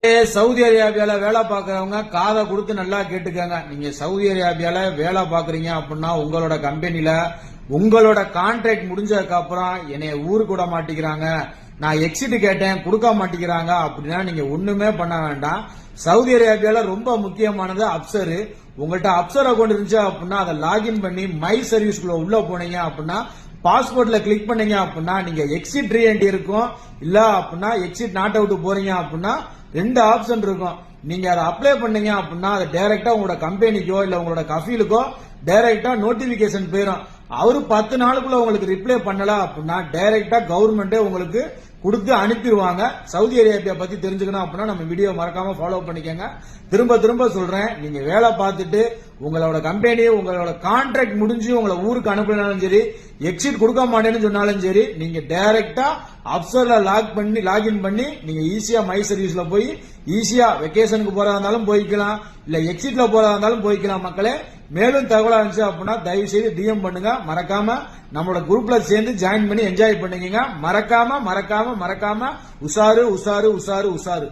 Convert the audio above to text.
Saudi அரேபியால வேலை பாக்குறவங்க காதை கொடுத்து நல்லா கேட்டுக்கங்க. நீங்க சவுதி அரேபியால வேலை பாக்குறீங்க அப்படின்னா உங்களோட கம்பெனில உங்களோட கான்ட்ராக்ட் முடிஞ்சதுக்கு அப்புறம் என்னைய ஊருக்கு விட மாட்டேங்கிறாங்க, நான் எக்ஸிட் கேட்டேன் கொடுக்க மாட்டேங்கிறாங்க அப்படின்னா நீங்க ஒண்ணுமே பண்ண வேண்டாம். சவுதி அரேபியால ரொம்ப முக்கியமானது அப்சரு. உங்கள்கிட்ட அப்சர் அக்கௌண்ட் இருந்துச்சு அப்படின்னா அதை லாகின் பண்ணி மை சர்வீஸ்குள்ள உள்ள போனீங்க அப்படின்னா பாஸ்போர்ட்ல கிளிக் பண்ணீங்க அப்படின்னா நீங்க எக்ஸிட் ரீஎன்ட்ரி இருக்கும், இல்ல அப்படின்னா எக்ஸிட் நாட் அவுட் போறீங்க அப்படின்னா 2 ஆப்ஷன் இருக்கும். நீங்க அதை அப்ளை பண்ணீங்க அப்படின்னா அது டைரக்டா உங்களோட கம்பெனிக்கோ இல்ல உங்களோட கஃபீலுக்கோ டைரக்டா நோட்டிபிகேஷன் போயிடும். அவரு 10 நாளுக்குள்ள உங்களுக்கு ரிப்ளை பண்ணல அப்படின்னா டைரக்டா கவர்மெண்டே உங்களுக்கு கொடுத்து அனுப்பிடுவாங்க. சவுதி அரேபியா பத்தி தெரிஞ்சுக்கணும் அப்படின்னா நம்ம வீடியோ மறக்காம ஃபாலோ பண்ணிக்கங்க. திரும்ப திரும்ப சொல்றேன், நீங்க வேலை பார்த்துட்டு உங்களோட கம்பெனி உங்களோட கான்ட்ராக்ட் முடிஞ்சு உங்களை ஊருக்கு அனுப்பினாலும் சரி, எக்ஸிட் கொடுக்க மாட்டேன்னு சொன்னாலும் சரி, நீங்க டைரக்டா அப்சர்ல லாகின் பண்ணி நீங்க ஈஸியா மை சர்வீஸ்ல போய் ஈஸியா வெக்கேஷனுக்கு போறதா இருந்தாலும் போய்க்கலாம், இல்ல எக்ஸிட்ல போறதா இருந்தாலும் போய்க்கலாம். மக்களே, மேலும் தகவலா இருந்துச்சு அப்படின்னா தயவு செய்து டிஎம் பண்ணுங்க. மறக்காம நம்மளோட குரூப்ல சேர்ந்து ஜாயின் பண்ணி என்ஜாய் பண்ணுங்க. மறக்காம மறக்காம மறக்காம உசாரு உசாரு உசாரு உசாரு.